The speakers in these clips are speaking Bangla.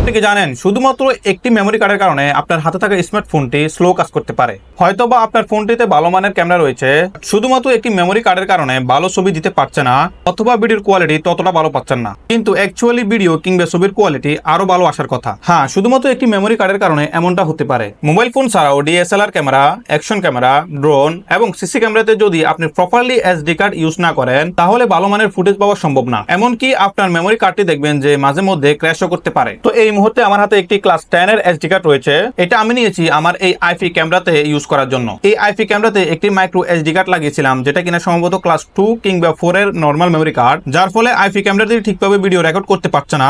আপনি কি জানেন শুধুমাত্র একটি মেমোরি কার্ডের কারণে আপনার হাতে থাকা স্মার্টফোনটি স্লো কাজ করতে পারে। হয়তোবা আপনার ফোনটিতে ভালো মানের ক্যামেরা রয়েছে, শুধুমাত্র একটি মেমোরি কার্ডের কারণে ভালো ছবি দিতে পারছে না, অথবা ভিডিওর কোয়ালিটি ততটা ভালো পাচ্ছেন না, কিন্তু অ্যাকচুয়ালি ভিডিও কিংবা ছবির কোয়ালিটি আরো ভালো আসার কথা। হ্যাঁ, শুধুমাত্র একটি মেমোরি কার্ডের কারণে এমনটা হতে পারে। মোবাইল ফোন ছাড়াও DSLR camera, action camera, drone এবং সিসি ক্যামেরাতে যদি আপনি প্রপারলি এসডি কার্ড ইউজ না করেন তাহলে ভালো মানের ফুটেজ পাওয়া সম্ভব না। এমনকি আপনার মেমোরি কার্ডটি দেখবেন যে মাঝে মধ্যে ক্র্যাশও করতে পারে। তো এই মুহূর্তে আমার হাতে একটি ক্লাস 10 এর এসডি কার্ড রয়েছে। এটা আমি নিয়েছি আমার এই আইপি ক্যামেরাতে ইউজ করার জন্য। এই আইপি ক্যামেরাতে একটি মাইক্রো এসডি কার্ড লাগিয়েছিলাম, যেটা কিনা সম্ভবত ক্লাস 2 কিংবা 4 এর নরমাল মেমোরি কার্ড, যার ফলে আইপি ক্যামেরাটি ঠিকভাবে ভিডিও রেকর্ড করতে পারছে না,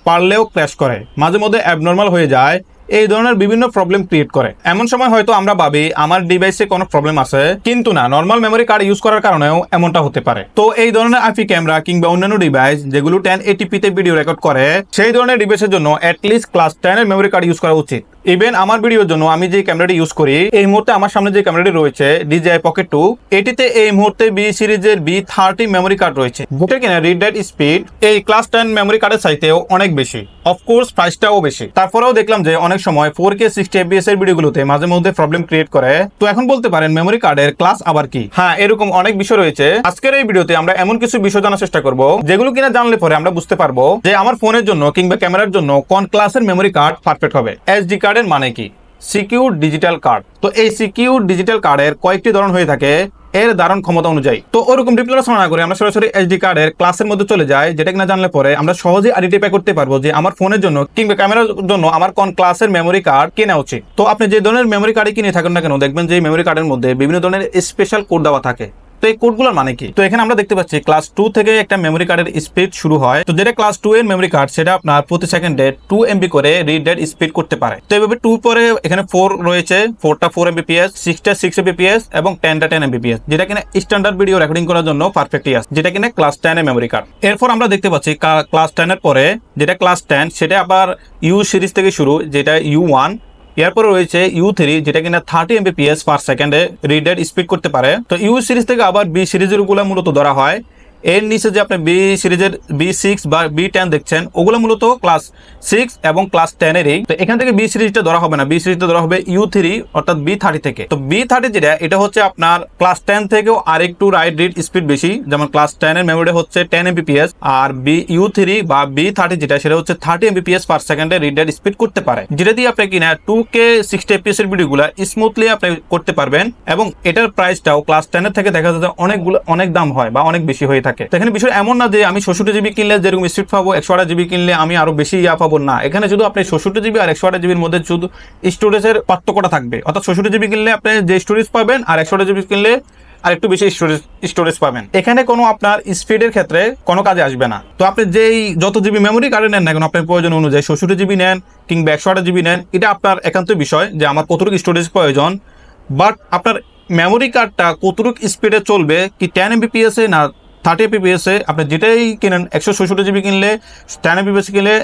পারলেও ক্র্যাশ করে, মাঝে মধ্যে অ্যাবনর্মাল হয়ে যায়, এই ধরনের বিভিন্ন প্রবলেম ক্রিয়েট করে। এমন সময় হয়তো আমরা ভাবি আমার ডিভাইসে কোনো প্রবলেম আছে, কিন্তু না, নরমাল মেমোরি কার্ড ইউজ করার কারণেও এমনটা হতে পারে। তো এই ধরনের আইপি ক্যামেরা কিংবা অন্যান্য ডিভাইস যেগুলো 1080p তে ভিডিও রেকর্ড করে, সেই ধরনের ডিভাইসের জন্য অ্যাটলিস্ট ক্লাস 10 এর মেমোরি কার্ড ইউজ করা উচিত। ইভেন আমার ভিডিওর জন্য আমি যে ক্যামেরাটি ইউজ করি, এই মুহূর্তে আমার সামনে যে ক্যামেরাটি রয়েছে DJI Pocket 2, এটিতে এই মুহূর্তে বি সিরিজের B30 মেমোরি কার্ড রয়েছে, যেটা কিনা রিড রাইট স্পিড এই ক্লাস 10 মেমোরি কার্ডের চাইতেও অনেক বেশি। অফকোর্স প্রাইসটাও বেশি। তারপরেও দেখলাম যে অনেক সময় 4K 60fps এর ভিডিওগুলোতে মাঝে মধ্যে প্রবলেম ক্রিয়েট করে। তো এখন বলতে পারেন মেমোরি কার্ডের ক্লাস আবার কি? হ্যাঁ, এরকম অনেক বিষয় রয়েছে। আজকের এই ভিডিওতে আমরা এমন কিছু বিষয় জানার চেষ্টা করব যেগুলো কিনা জানলে পরে আমরা বুঝতে পারবো যে আমার ফোনের জন্য কিংবা ক্যামেরার জন্য কোন ক্লাসের মেমোরি কার্ড পারফেক্ট হবে। এসডি কার্ডের মানে কি? Secure digital card. তো এই সিকিউর ডিজিটাল কার্ডের কয়েকটি ধরন হয়ে থাকে এর ধারণ ক্ষমতা অনুযায়ী। তো ওরকম ডিপ আলোচনা না করে আমরা সরাসরি এসডি কার্ডের ক্লাসের মধ্যে চলে যাই, যেটা কিনা জানলে পরে আমরা সহজেই আইডেন্টিফাই করতে পারবো যে আমার ফোনের জন্য কিংবা ক্যামেরার জন্য আমার কোন ক্লাসের মেমোরি কার্ড কেনা উচিত। তো আপনি যে ধরনের মেমোরি কার্ডই কিনে থাকেন না কেন, দেখবেন যে মেমোরি কার্ডের মধ্যে বিভিন্ন ধরনের স্পেশাল কোড দেওয়া থাকে। তো এই কোডগুলোর মানে কি? তো এখানে আমরা দেখতে পাচ্ছি ক্লাস 2 থেকে একটা মেমোরি কার্ডের স্পিড শুরু হয়। তো যেটা ক্লাস 2 এর মেমোরি কার্ড, সেটা আপনার প্রতি সেকেন্ডে 2 MB করে রিড রাইট স্পিড করতে পারে। তো এইভাবে 2 পরে এখানে 4 রয়েছে, 4টা 4 Mbps, 6টা 6 Mbps এবং 10টা 10 Mbps, যেটা কিনা স্ট্যান্ডার্ড ভিডিও রেকর্ডিং করার জন্য পারফেক্টলি আছে, যেটা কিনা ক্লাস 10 এর মেমোরি কার্ড। এরপর আমরা দেখতে পাচ্ছি ক্লাস 10 এর পরে যেটা ক্লাস 10, সেটা আবার ইউ সিরিজ থেকে শুরু, যেটা U1। এরপরে রয়েছে U3, যেটা কিনা 30 Mbps পার সেকেন্ডে রিড রাইট স্পিড করতে পারে। তো ইউ সিরিজ থেকে আবার বি সিরিজের গুলো মূলত ধরা হয়। এর নিচে যে আপনি বি সিরিজের B6 বা B10 দেখছেন, ওগুলো মূলত ক্লাস 6 এবং ক্লাস 10 এরই। তো এখান থেকে বি সিরিজটা ধরা হবে না, বি সিরিজটা ধরা হবে U3 অর্থাৎ B30 থেকে। তো B30 যেটা, এটা হচ্ছে আপনার ক্লাস 10 থেকেও আরেকটু রাইট রিড স্পিড বেশি, যেমন ক্লাস 10 এর মেমোরি হচ্ছে 10 Mbps, আর U3 বা B30 যেটা, সেটা হচ্ছে 30 Mbps পার সেকেন্ডে রিড রাইট স্পিড করতে পারে, যেটা দিয়ে আপনি কিনা 2K 60fps এর ভিডিওগুলো স্মুথলি আপনি করতে পারবেন। এবং এটার প্রাইসটাও ক্লাস 10 এর থেকে দেখা যাচ্ছে অনেক দাম হয় বা অনেক বেশি হয়ে থাকে। এখানে বিষয় এমন না যে আমি 64GB কিনলে যেরকম স্পিড পাবো 128GB কিনলে আমি আরো বেশি পাবো না। এখানে শুধু আপনি 64GB আর 128GBর মধ্যে শুধু স্টোরেজের পার্থক্যটা থাকবে। অর্থাৎ 64GB কিনলে আপনি যে স্টোরেজ পাবেন আর 128GB কিনলে আর একটু বেশি স্টোরেজ পাবেন। এখানে কোনো আপনার স্পিডের ক্ষেত্রে কোনো কাজে আসবে না। তো আপনি যেই যত জিবি মেমোরি কার্ডে নেন না কেন, আপনার প্রয়োজন অনুযায়ী 64GB নেন কিংবা 128GB নেন, এটা আপনার একান্ত বিষয় যে আমার কতটুকু স্টোরেজ প্রয়োজন। বাট আপনার মেমোরি কার্ডটা কতটুকু স্পিডে চলবে, কি 10 Mbps এ না 30 Mbps এ, আপনি যেটাই কিনেন 164GB কিনলে 10 Mbps কিনলে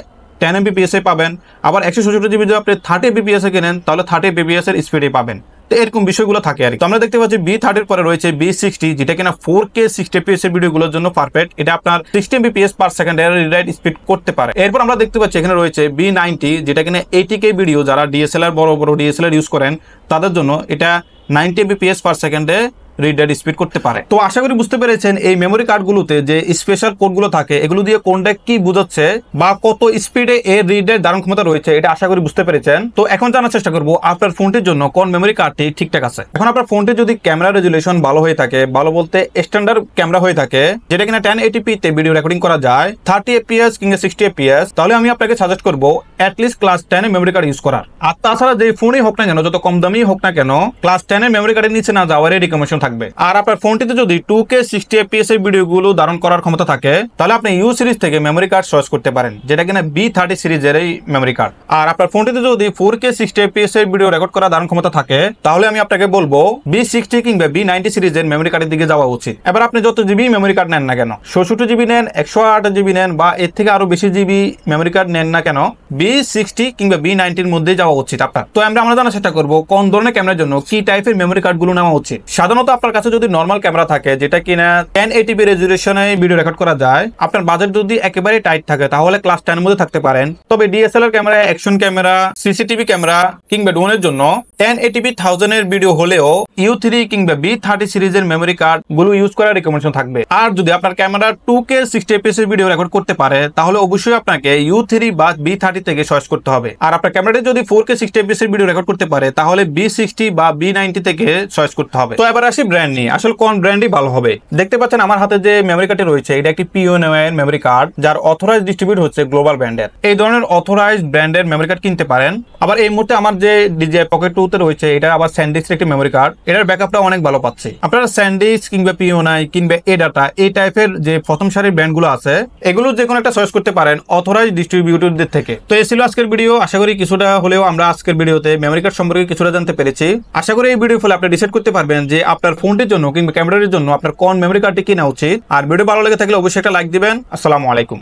10 Mbps এ পাবেন। আবার 164GB যদি আপনি 30 Mbps এ কিনেন তাহলে 30 Mbps এর স্পিডে পাবেন। তো এরকম বিষয়গুলো থাকে আর কি। তো আমরা দেখতে পাচ্ছি B30 এর পরে রয়েছে B60, যেটা কিনা 4K 60fps এর ভিডিওগুলোর জন্য পারফেক্ট। এটা আপনার 60 Mbps পার সেকেন্ডে রিড রাইট স্পিড করতে পারে। এরপর আমরা দেখতে পাচ্ছি এখানে রয়েছে B90, যেটা কিনা 80K ভিডিও যারা ডিএসএলআর বড় ডিএসএলআর ইউজ করেন তাদের জন্য এটা 90 Mbps পার সেকেন্ডে রিড রাইট স্পিড করতে পারে। তো আশা করি বুঝতে পেরেছেন এই মেমোরি কার্ডগুলোতে যে স্পেশাল কোডগুলো থাকে, এগুলো দিয়ে কোনটা কি বোঝাচ্ছে বা কত স্পিডে এর রিড রাইট ধারণ ক্ষমতা রয়েছে, এটা আশা করি বুঝতে পেরেছেন। তো এখন জানার চেষ্টা করব আপনার ফোনটির জন্য কোন মেমোরি কার্ডটি ঠিকঠাক আছে। এখন আপনার ফোনটি যদি ক্যামেরা রেজুলেশন ভালো হয়ে থাকে, ভালো বলতে স্ট্যান্ডার্ড ক্যামেরা হয়ে থাকে, যেটা কিনা 1080p তে ভিডিও রেকর্ডিং করা যায় 30 fps কিংবা 60 fps, তাহলে আমি আপনাকে সাজেস্ট করব অ্যাটলিস্ট ক্লাস 10 এর মেমোরি কার্ড ইউজ করার। আর তাছাড়া যে ফোনই হোক না কেন, যত কম দামি হোক না কেন, ক্লাস 10 এর মেমোরি কার্ডের নিচে না যাওয়ার রিকমেন্ডেশন থাকবে। আর আপনার ফোনটিতে যদি 2K 60fps এর ভিডিওগুলো ধারণ করার ক্ষমতা থাকে, তাহলে আপনি ইউ সিরিজ থেকে মেমোরি কার্ড চয়েস করতে পারেন, যেটা কিনা B30 সিরিজের এই মেমোরি কার্ড। আর আপনার ফোনটিতে যদি 4K 60fps এর ভিডিও রেকর্ড করা ধারণ ক্ষমতা থাকে, তাহলে আমি আপনাকে বলবো B60 কিংবা B90 সিরিজের মেমোরি কার্ডের দিকে যাওয়া উচিত। এবার আপনি যত জিবি মেমোরি কার্ড নেন না কেন, 64GB নেন, 128GB নেন বা এর থেকে আরো বেশি জিবি মেমোরি কার্ড নেন না কেন, B60 কিংবা B90 মধ্যে যাওয়া উচিত আপনার। তো আমরা জানার চেষ্টা করবো কোন ধরনের ক্যামেরার জন্য কি টাইপের মেমোরি কার্ড গুলো নেওয়া উচিত। সাধারণত আপনার কাছে যদি নর্মাল ক্যামেরা থাকে যেটা কিনা 1080p রেজুলেশনে ভিডিও রেকর্ড করা যায়, আপনার বাজেট যদি একেবারে টাইট থাকে তাহলে ক্লাস 10 এর মধ্যে থাকতে পারেন। তবে DSLR camera, action camera, CCTV camera কিংবা ড্রোনের জন্য 1080p 1000 এর ভিডিও হলেও U3 কিংবা B30 সিরিজের মেমোরি কার্ড গুলো ইউজ করার রিকমেন্ডেশন থাকবে। আর যদি আপনার ক্যামেরা 2K 60fps এর ভিডিও রেকর্ড করতে পারে তাহলে অবশ্যই আপনাকে U3 বা B30 থেকে চয়েস করতে হবে। আর আপনার ক্যামেরাটি যদি 4K 60fps এর ভিডিও রেকর্ড করতে পারে তাহলে B60 বা B90 থেকে চয়েস করতে হবে। তো এবার আসি ব্র্যান্ড নিয়ে, আসলে কোন ব্র্যান্ডই ভালো হবে। দেখতে পাচ্ছেন আমার হাতে যে মেমোরি কার্ডটি রয়েছে এটা একটি PONER মেমোরি কার্ড, যার অথরাইজ ডিস্ট্রিবিউট হচ্ছে গ্লোবাল ব্র্যান্ডের। এই ধরনের অথরাইজ ব্র্যান্ডের মেমোরি কার্ড কিনতে পারেন। আবার এই মুহূর্তে আমার যে DJI Pocket 2 তে রয়েছে এটা আবার SanDisk একটি মেমোরি কার্ড, এটার ব্যাকআপটা অনেক ভালো পাচ্ছে। আপনারা SanDisk কিংবা PONER কিংবা ADATA এই টাইপের যে প্রথম সারির ব্র্যান্ডগুলো আছে এগুলো যে কোনো একটা চয়েস করতে পারেন অথরাইজ ডিস্ট্রিবিউটরদের থেকে। তো এই ছিল আজকের ভিডিও। আশা করি কিছুটা হলেও আমরা আজকের ভিডিওতে মেমোরি কার্ড সম্পর্কে কিছুটা জানতে পেরেছি। আশা করি এই ভিডিও ফলে আপনি ডিসাইড করতে পারবেন যে আপনার ফোনটির জন্য কিংবা ক্যামেরার জন্য আপনার কোন মেমোরি কার্ডটি কেনা উচিত। আর ভিডিও ভালো লেগে থাকলে অবশ্যই একটা লাইক দিবেন। আসসালামু আলাইকুম।